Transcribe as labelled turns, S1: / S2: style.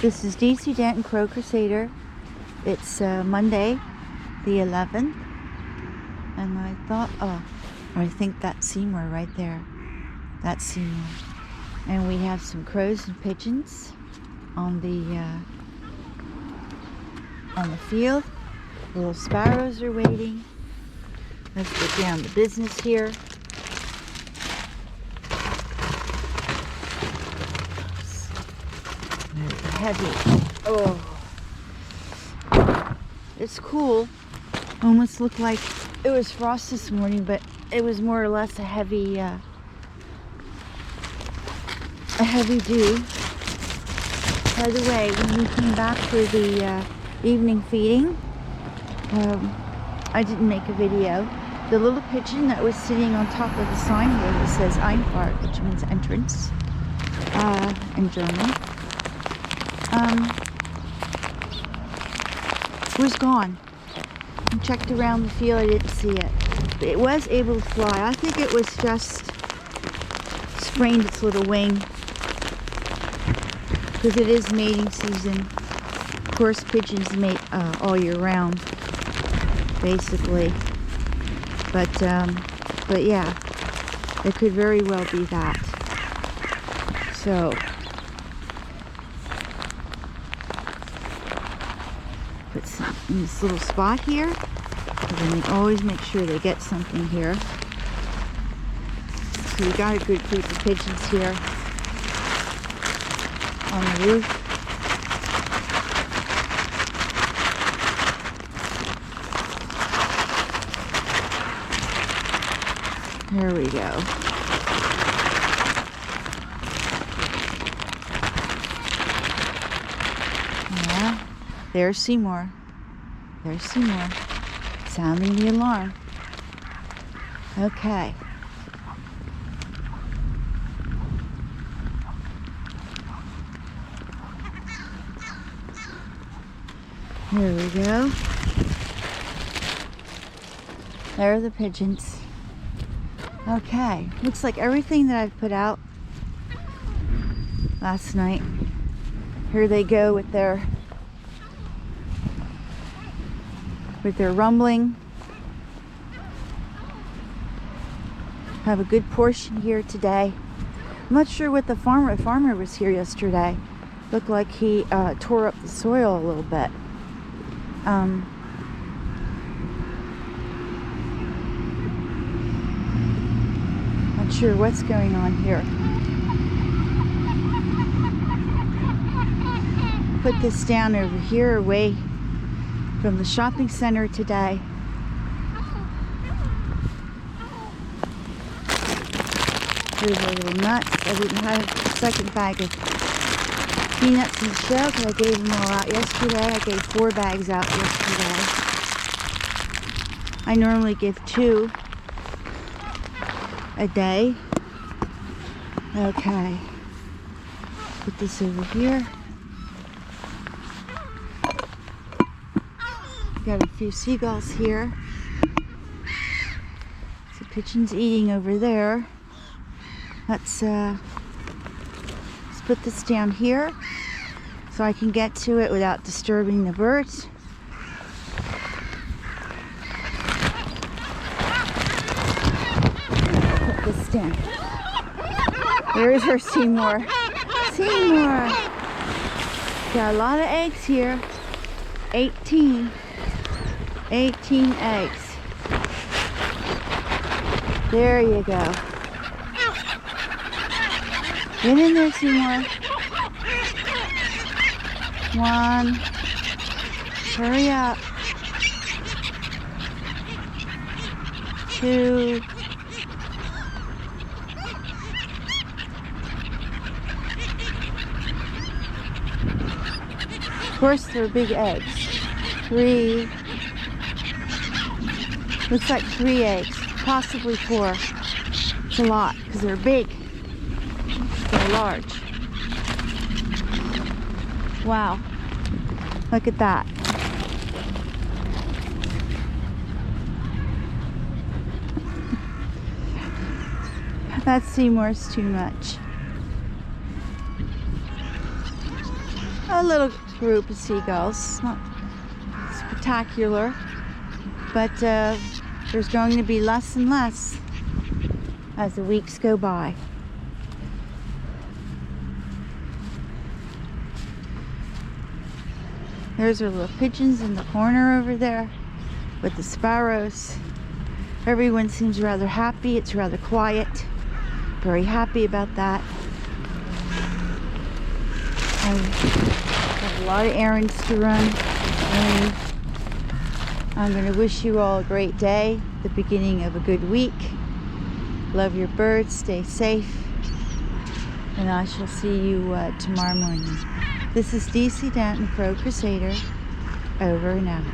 S1: This is DC Danton Crow Crusader. It's Monday the 11th, and I thought, I think that's Seymour right there. That's Seymour. And we have some crows and pigeons on the field. The little sparrows are waiting. Let's get down to business here. Heavy. Oh, it's cool. Almost looked like it was frost this morning, but it was more or less a heavy dew. By the way, when we came back for the evening feeding, I didn't make a video. The little pigeon that was sitting on top of the sign here that says Einfahrt, which means entrance in German, was gone. I checked around the field, I didn't see it. But it was able to fly. I think it was just sprained its little wing, because it is mating season. Of course, pigeons mate all year round, basically. But yeah, it could very well be that. So put some in this little spot here, and then they always make sure they get something here. So we got a good group of pigeons here on the roof. There we go. Yeah, there's Seymour. There's Seymour, sounding the alarm. Okay. Here we go. There are the pigeons. Okay, looks like everything that I've put out last night. Here they go with their rumbling. Have a good portion here today. I'm not sure what the farmer was here yesterday. Looked like he tore up the soil a little bit. Not sure what's going on here. Put this down over here away from the shopping center today. Here's our little nuts. I didn't have a second bag of peanuts and shell because I gave them all out yesterday. I gave 4 bags out yesterday. I normally give 2 a day. Okay. Put this over here. Got a few seagulls here. So pigeons eating over there. Let's put this down here so I can get to it without disturbing the birds. Put this down. There's our Seymour. Seymour! Got a lot of eggs here. 18 eggs. There you go. Get in there, Seymour. 1. Hurry up. 2. Of course, they're big eggs. 3. Looks like 3 eggs, possibly 4. It's a lot because they're big. They're large. Wow. Look at that. That Seymour's too much. a little group of seagulls, not spectacular, but there's going to be less and less as the weeks go by. There's our little pigeons in the corner over there with the sparrows. Everyone seems rather happy. It's rather quiet. Very happy about that. I have a lot of errands to run. And I'm going to wish you all a great day, the beginning of a good week. Love your birds, stay safe, and I shall see you tomorrow morning. This is DC Danton, Crow Crusader, over and out.